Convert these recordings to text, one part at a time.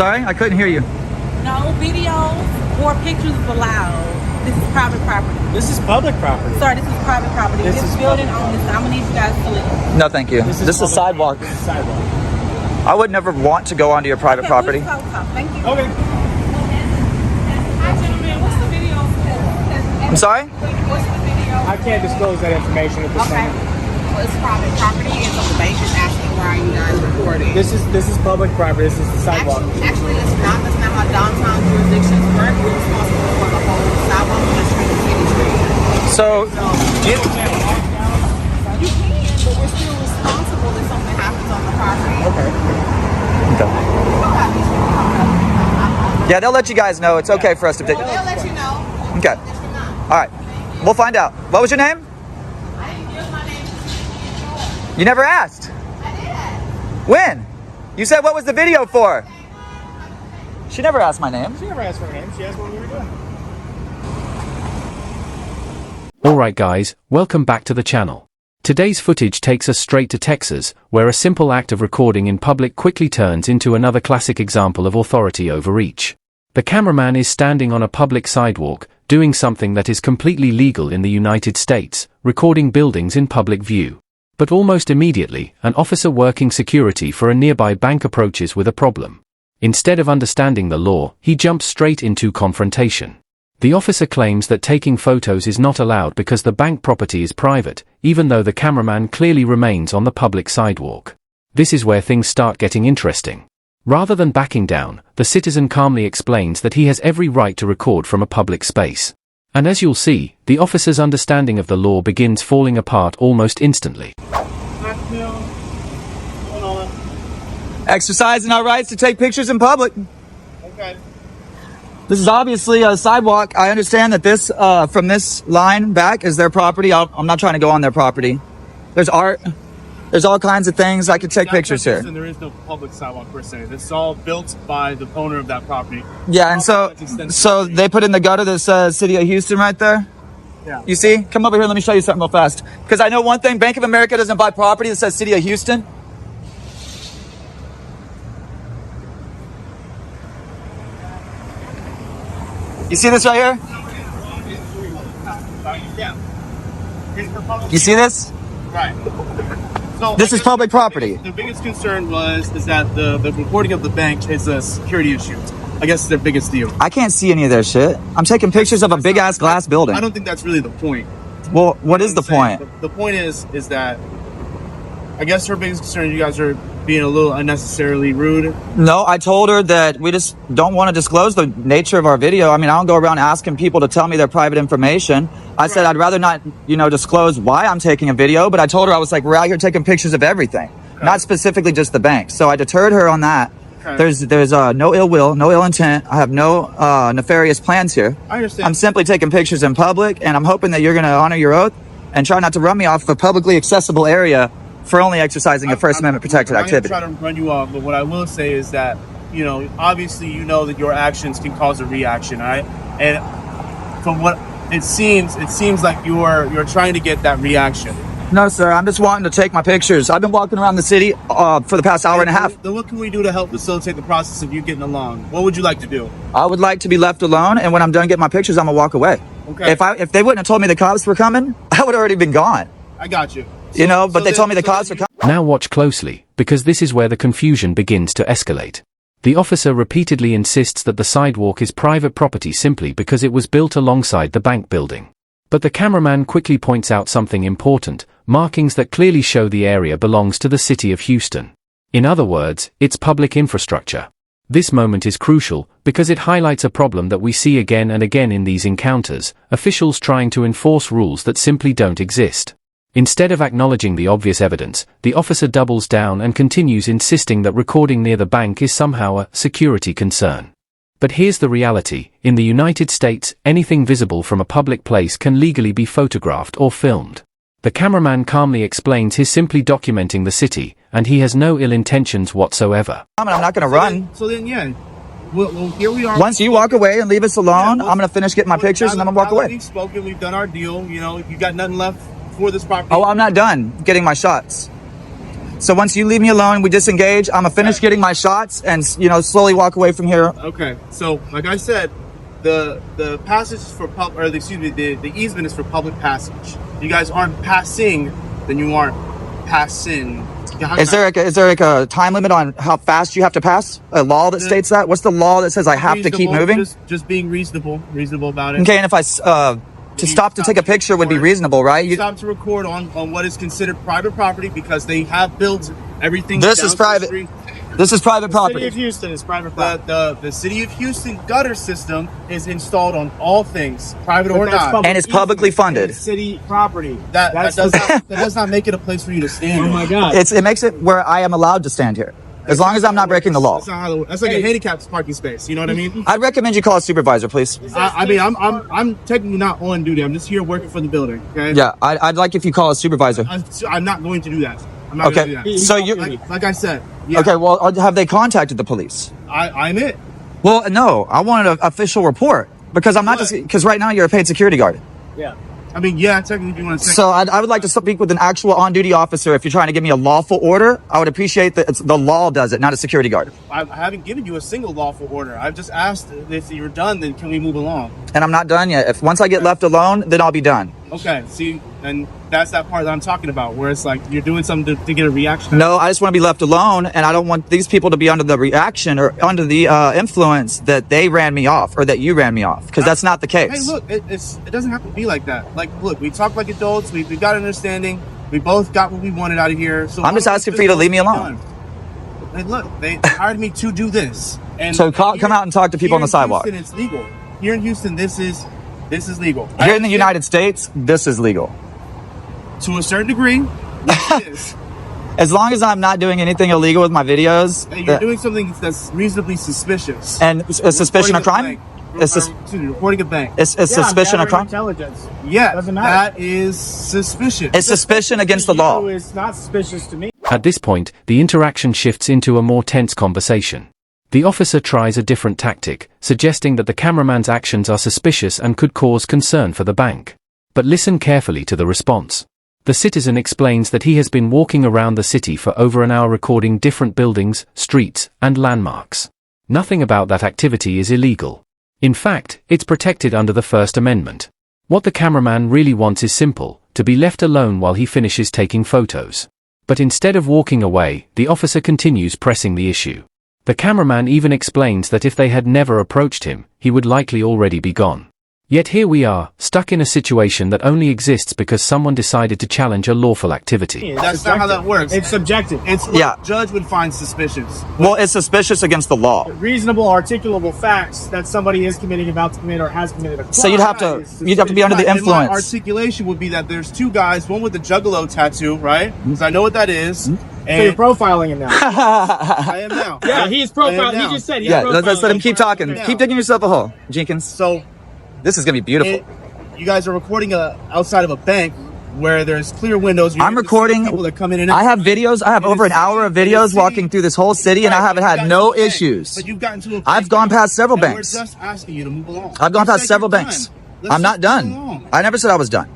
sorry? I couldn't hear you. No videos or pictures is allowed. This is private property. This is public property. Sorry, this is private property. This building on this. I'm gonna need you guys to leave. No, thank you. This is sidewalk. This is sidewalk. I would never want to go onto your private property. Talk. Thank you. Okay. Hi, gentlemen. What's the video? I'm sorry? What's the video? I can't disclose that information at this time. Well, it's private property, and so the bank is asking why are you guys recording. This is public property. This is the sidewalk. Actually, it's not. That's not how downtown jurisdictions work. We're responsible for the whole sidewalk and the street and city street. So, You can, but we're still responsible if something happens on the property. Okay. yeah, they'll let you guys know. It's okay for us to take. They'll let you know. Okay. All right. We'll find out. What was your name? I didn't give my name. You never asked. I did. When? You said what was the video for? She never asked my name. She never asked for her name. She asked what we were doing. Alright guys, welcome back to the channel. Today's footage takes us straight to Texas, where a simple act of recording in public quickly turns into another classic example of authority overreach. The cameraman is standing on a public sidewalk, doing something that is completely legal in the United States, recording buildings in public view. But almost immediately, an officer working security for a nearby bank approaches with a problem. Instead of understanding the law, he jumps straight into confrontation. The officer claims that taking photos is not allowed because the bank property is private, even though the cameraman clearly remains on the public sidewalk. This is where things start getting interesting. Rather than backing down, the citizen calmly explains that he has every right to record from a public space. And as you'll see, the officer's understanding of the law begins falling apart almost instantly. Exercising our rights to take pictures in public. Okay. This is obviously a sidewalk. I understand that this, from this line back is their property. I'm not trying to go on their property. There's art. There's all kinds of things. I could take pictures here. And there is no public sidewalk per se. This is all built by the owner of that property. Yeah, and so they put in the gutter that says City of Houston right there. Yeah. You see? Come over here. Let me show you something real fast. Because I know one thing. Bank of America doesn't buy property that says City of Houston. You see this right here? Yeah. You see this? Right. So This is public property. The biggest concern is that the recording of the bank is a security issue. I guess it's their biggest deal. I can't see any of their shit. I'm taking pictures of a big ass glass building. I don't think that's really the point. Well, what is the point? The point is that I guess her biggest concern is you guys are being a little unnecessarily rude. No, I told her that we just don't want to disclose the nature of our video. I mean, I don't go around asking people to tell me their private information. I said I'd rather not, disclose why I'm taking a video, but I told her I was like, we're out here taking pictures of everything, not specifically just the bank. So I deterred her on that. Okay. There's no ill will, no ill intent. I have no nefarious plans here. I understand. I'm simply taking pictures in public, and I'm hoping that you're going to honor your oath and try not to run me off of a publicly accessible area for only exercising a First Amendment protected activity. I'm not trying to run you off, but what I will say is that, obviously that your actions can cause a reaction, right? And from what it seems like you're trying to get that reaction. No, sir. I'm just wanting to take my pictures. I've been walking around the city for the past hour and a half. Then what can we do to help facilitate the process of you getting along? What would you like to do? I would like to be left alone, and when I'm done getting my pictures, I'm gonna walk away. Okay. If they wouldn't have told me the cops were coming, I would have already been gone. I got you. But they told me the cops were coming. Now watch closely, because this is where the confusion begins to escalate. The officer repeatedly insists that the sidewalk is private property simply because it was built alongside the bank building. But the cameraman quickly points out something important: markings that clearly show the area belongs to the city of Houston. In other words, it's public infrastructure. This moment is crucial, because it highlights a problem that we see again and again in these encounters: officials trying to enforce rules that simply don't exist. Instead of acknowledging the obvious evidence, the officer doubles down and continues insisting that recording near the bank is somehow a security concern. But here's the reality: in the United States, anything visible from a public place can legally be photographed or filmed. The cameraman calmly explains he's simply documenting the city, and he has no ill intentions whatsoever. I'm not going to run. Well, here we are. Once you walk away and leave us alone, I'm going to finish getting my pictures and then I'm going to walk away. We've spoken, we've done our deal. You got nothing left for this property. Oh, I'm not done getting my shots. So once you leave me alone, we disengage. I'm gonna finish getting my shots and, you know, slowly walk away from here. Okay. So, like I said, the passage is for the easement is for public passage. You guys aren't passing, then you aren't passing. Is there like a time limit on how fast you have to pass? A law that states that? What's the law that says I have to keep moving? Just being reasonable about it. Okay, and if I to stop to take a picture would be reasonable, right? You stop to record on what is considered private property because they have built everything. This is private. This is private property. The City of Houston is private property. The City of Houston gutter system is installed on all things, private or not, and it's publicly funded. City property. That does not make it a place for you to stand. Oh my God! It makes it where I am allowed to stand here, as long as I'm not breaking the law. That's like a handicapped parking space. You know what I mean? I'd recommend you call a supervisor, please. I mean, I'm technically not on duty. I'm just here working for the building. Okay. Yeah, I'd like if you call a supervisor. I'm not going to do that. I'm not going to do that. So you, like I said. Yeah. Okay. Well, have they contacted the police? I'm it. Well, no. I wanted an official report because I'm not just because right now you're a paid security guard. Yeah. I mean, yeah, technically, if you want to say. So I would like to speak with an actual on-duty officer. If you're trying to give me a lawful order, I would appreciate that the law does it, not a security guard. I haven't given you a single lawful order. I've just asked if you're done, then can we move along? And I'm not done yet. If once I get left alone, then I'll be done. Okay, see, and that's that part that I'm talking about, where it's like you're doing something to get a reaction. No, I just want to be left alone, and I don't want these people to be under the reaction or under the influence that they ran me off or that you ran me off, because that's not the case. Hey, look, it doesn't have to be like that. Like, look, we talk like adults. We got understanding. We both got what we wanted out of here. So I'm just asking for you to leave me alone. Hey, look, they hired me to do this. And so come out and talk to people on the sidewalk. Houston, it's legal. Here in Houston, this is legal. Here in the United States, this is legal. To a certain degree, it is. As long as I'm not doing anything illegal with my videos. Hey, you're doing something that's reasonably suspicious. And a suspicion of crime? Reporting a bank. It's suspicion of crime? Intelligence. Yeah, doesn't matter. that is suspicious. It's suspicion against the law. It's not suspicious to me. At this point, the interaction shifts into a more tense conversation. The officer tries a different tactic, suggesting that the cameraman's actions are suspicious and could cause concern for the bank. But listen carefully to the response. The citizen explains that he has been walking around the city for over an hour recording different buildings, streets, and landmarks. Nothing about that activity is illegal. In fact, it's protected under the First Amendment. What the cameraman really wants is simple, to be left alone while he finishes taking photos. But instead of walking away, the officer continues pressing the issue. The cameraman even explains that if they had never approached him, he would likely already be gone. Yet here we are, stuck in a situation that only exists because someone decided to challenge a lawful activity. That's not how that works. It's subjective. It's what a judge would find suspicious. Well, it's suspicious against the law. Reasonable, articulable facts that somebody is committing, about to commit, or has committed a crime. So you'd have to be under the influence. My articulation would be that there's two guys, one with the juggalo tattoo, right? Because I know what that is. And so you're profiling him now. I am now. Yeah, he's profiling. He just said he's profiling. Yeah, let's let him keep talking. Keep digging yourself a hole, Jenkins. So this is going to be beautiful. You guys are recording outside of a bank where there's clear windows. I'm recording. People that come in and I have videos. I have over an hour of videos walking through this whole city, and I haven't had no issues. But you've gotten to a bank. I've gone past several banks. We're just asking you to move along. I've gone past several banks. I'm not done. I never said I was done.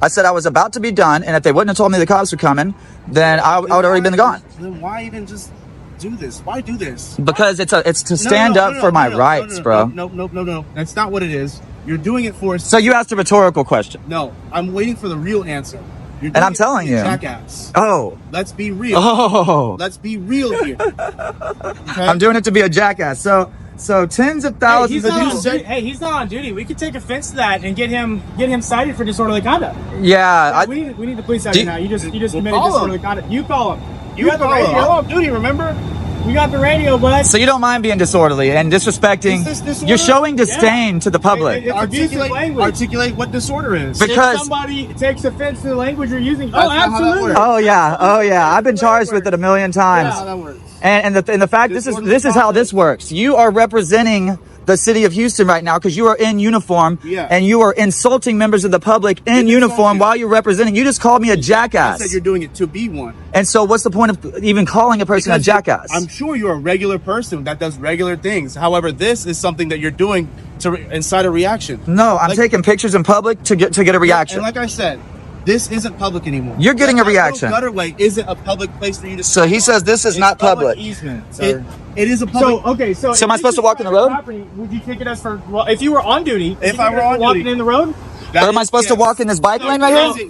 I said I was about to be done, and if they wouldn't have told me the cops were coming, then I would already been gone. Then why even just do this? Why do this? Because it's to stand up for my rights, bro. No. That's not what it is. You're doing it for. So you asked a rhetorical question. No, I'm waiting for the real answer. And I'm telling you, jackass. Oh, let's be real. Oh, let's be real here. Okay? I'm doing it to be a jackass. So tens of thousands of people. Hey, he's not on duty. We could take offense to that and get him cited for disorderly conduct. Yeah, we need the police out here now. You just committed disorderly conduct. You call him. You got the radio. You're on duty, remember? We got the radio, bud. So you don't mind being disorderly and disrespecting. You're showing disdain to the public. Articulate what disorder is. Because if somebody takes offense to the language you're using. Oh, absolutely. Oh yeah. I've been charged with it a million times. Yeah, that works. And the fact this is how this works. You are representing the city of Houston right now because you are in uniform and you are insulting members of the public in uniform while you're representing. You just called me a jackass. I said you're doing it to be one. And so what's the point of even calling a person a jackass? I'm sure you're a regular person that does regular things. However, this is something that you're doing to incite a reaction. No, I'm taking pictures in public to get a reaction. And like I said, This isn't public anymore. You're getting a That reaction. little Gutterway isn't a public place for you to. So he says this is not public. Easement. It is a public. So okay, so So am I if supposed this to walk is in the road? property, would you take it as for? Well, if you were on duty, If I were on walking duty. in the road. that Or am I is- supposed to yes. walk in this bike lane right here?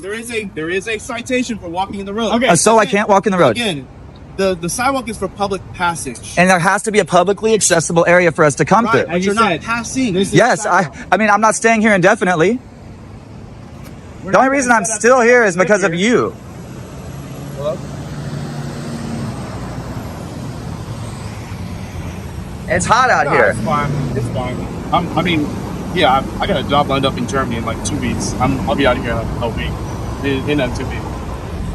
There is a citation for walking in the road. Okay. So I can't walk in the road. Again, the sidewalk is for public passage. And there has to be a publicly accessible area for us to come Right, through. but As you're you not said, passing. this is- Yes, I mean, I'm not staying here indefinitely. The only reason I'm still here is because of you. Hello? It's hot out here. It's fine. It's fine. I mean, yeah, I got a job lined up in Germany in like 2 weeks. I'll be out of here in a week. In 2 weeks.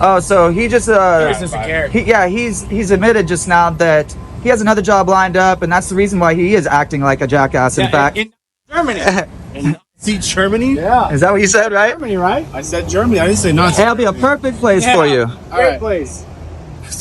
Oh, so he just doesn't care. he's admitted just now that he has another job lined up, and that's the reason why he is acting like a jackass. In fact, in Germany. See Germany? Yeah, is that what you said, right? Germany, right? I said Germany. I didn't say Nazi. It'll be a perfect place for you. Great Alright. place.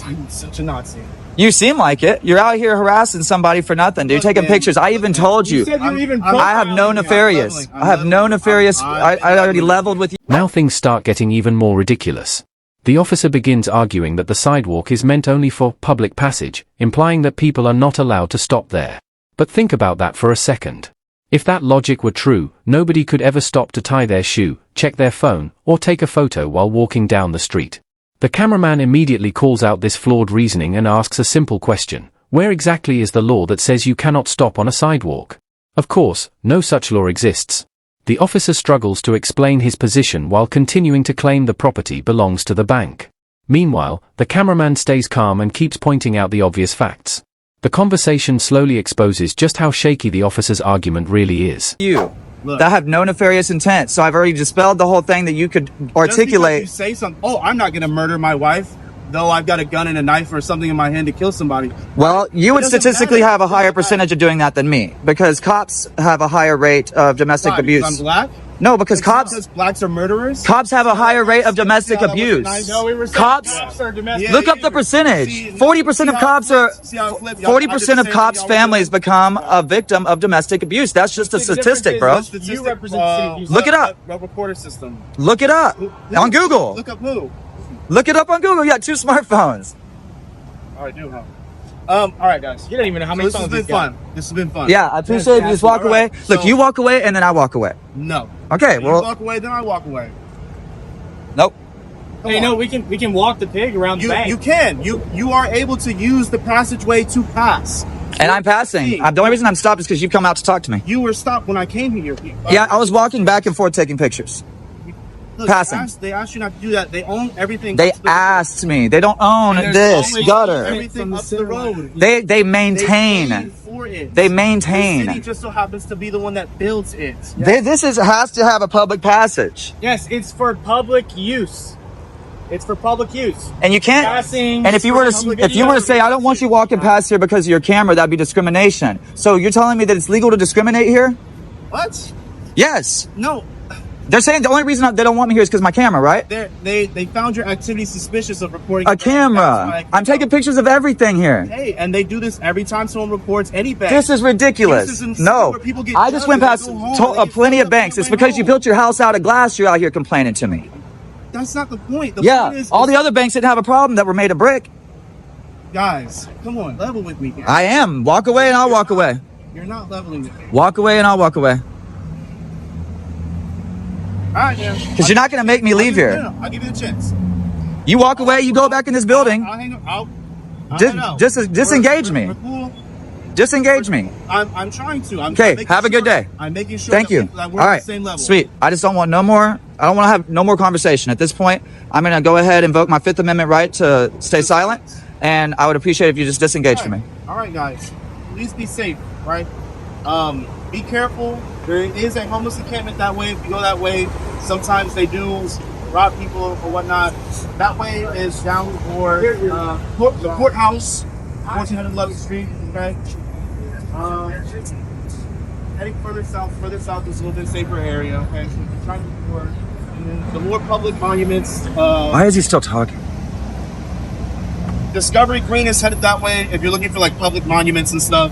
I'm such a Nazi. You seem like it. You're out here harassing somebody for nothing, dude. Look, taking man. pictures. I even told You you. said you even. I have no nefarious. leveling. I have no nefarious. I'm I already leveled with you. Now things start getting even more ridiculous. The officer begins arguing that the sidewalk is meant only for public passage, implying that people are not allowed to stop there. But think about that for a second. If that logic were true, nobody could ever stop to tie their shoe, check their phone, or take a photo while walking down the street. The cameraman immediately calls out this flawed reasoning and asks a simple question. Where exactly is the law that says you cannot stop on a sidewalk? Of course, no such law exists. The officer struggles to explain his position while continuing to claim the property belongs to the bank. Meanwhile, the cameraman stays calm and keeps pointing out the obvious facts. The conversation slowly exposes just how shaky the officer's argument really is. You Look. that have no nefarious intent. So I've already dispelled the whole thing that you could Just because articulate. you say something. Oh, I'm not gonna murder my wife, though I've got a gun and a knife or something in my hand to kill somebody. Well, you would It doesn't statistically matter. have a higher percentage of doing that than me because cops have a higher rate of domestic Why? abuse. Because I'm black. No, because cops Because blacks are murderers. cops have a higher rate of domestic See how that was abuse. nice? No, we were saying Cops- cops are domestic. Yeah, Look up the percentage. See, 40% of see how cops it are flips? See how it flips? Y'all- 40% I of did the same cops' thing y'all families were doing. become a victim of domestic abuse. That's just a See, the statistic, difference bro. is Statistic, You represent the city of Houston. Look it up. Reporter system. Look it up on Google. Look up who? Look it up on Google. You got 2 smartphones. Oh, I do, huh? All right, guys. You don't even know how many This has phones been he's got. fun. This has been fun. Yeah, I appreciate if you just walk All away. right, Look, so- you walk away and then I walk away. No. Okay, You well, walk away, then I walk away. nope. Come Hey, on. no, we can walk the pig around the You bank. you can. You are able to use the passageway to pass. And I'm passing. The only reason I'm stopped is because you come out to talk to me. You were stopped when I came here. Yeah, I was walking back and forth taking pictures. Look, passing. They asked you not to do that. They own everything. They up the road. asked me. They don't own And there's this always gutter. Everything up the road. They They maintain. paid for it. They The maintain. city just so happens to be the one that builds it. This has to have a public passage. Yes, it's for public use. It's for public use. And you can't. Passing. And if you were to say, I don't want you walking past here because of your camera, that'd be discrimination. So you're telling me that it's legal to discriminate here? What? Yes. No. They're saying the only reason they don't want me here is because my camera, right? They found your activity suspicious of reporting A That's why camera. I- I'm taking pictures of everything here. Hey, and they do this every time someone reports any bank. This is ridiculous. This is insane No, where people get I just went done, past they go home, they get plenty fucked of up banks. on It's the way because you home. built your house out of glass. You're out here complaining to me. That's not the point. The Yeah, point is, all the other banks didn't have a problem that were made of brick. guys, come on, level with me. Guys. I am. Walk away and I'll walk away. You're not leveling with me. Walk away and I'll walk away. All right, yeah. Because you're not going to make me leave here. No, I'll give you the chance. You walk away, you go back in this building. I'll hang up. I'll Dis- hang out. disengage me. We're cool. Disengage me. I'm trying to. I'm Okay, making have a good sure- day. I'm making sure. Thank that you. That we're All on right. the same level. Sweet. I just don't want no more. I don't want to have no more conversation. At this point, I'm going to go ahead and invoke my Fifth Amendment right to stay silent. And I would appreciate if you just disengage from me. All right, guys. Please be safe, right? Be careful. There is a homeless encampment that way. If you go that way, sometimes they do rob people or whatnot. That way is down for the courthouse, 1400 11th Street. Okay. Heading further south is a little bit safer area. Okay, so we're trying to look for the more public monuments. Why is he still talking? Discovery Green is headed that way if you're looking for like public monuments and stuff.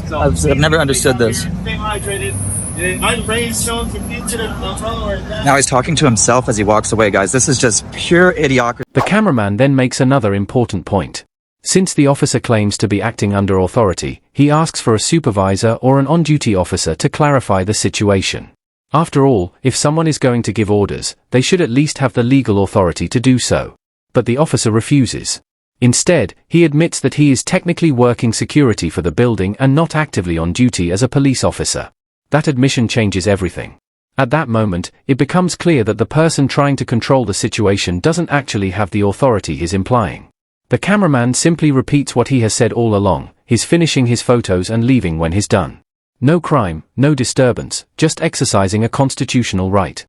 So I've never understood this. Stay hydrated. I raised stones to get to the umbrella. Now he's talking to himself as he walks away, guys. This is just pure idiocracy. The cameraman then makes another important point. Since the officer claims to be acting under authority, he asks for a supervisor or an on-duty officer to clarify the situation. After all, if someone is going to give orders, they should at least have the legal authority to do so. But the officer refuses. Instead, he admits that he is technically working security for the building and not actively on duty as a police officer. That admission changes everything. At that moment, it becomes clear that the person trying to control the situation doesn't actually have the authority he's implying. The cameraman simply repeats what he has said all along. He's finishing his photos and leaving when he's done. No crime, no disturbance, just exercising a constitutional right.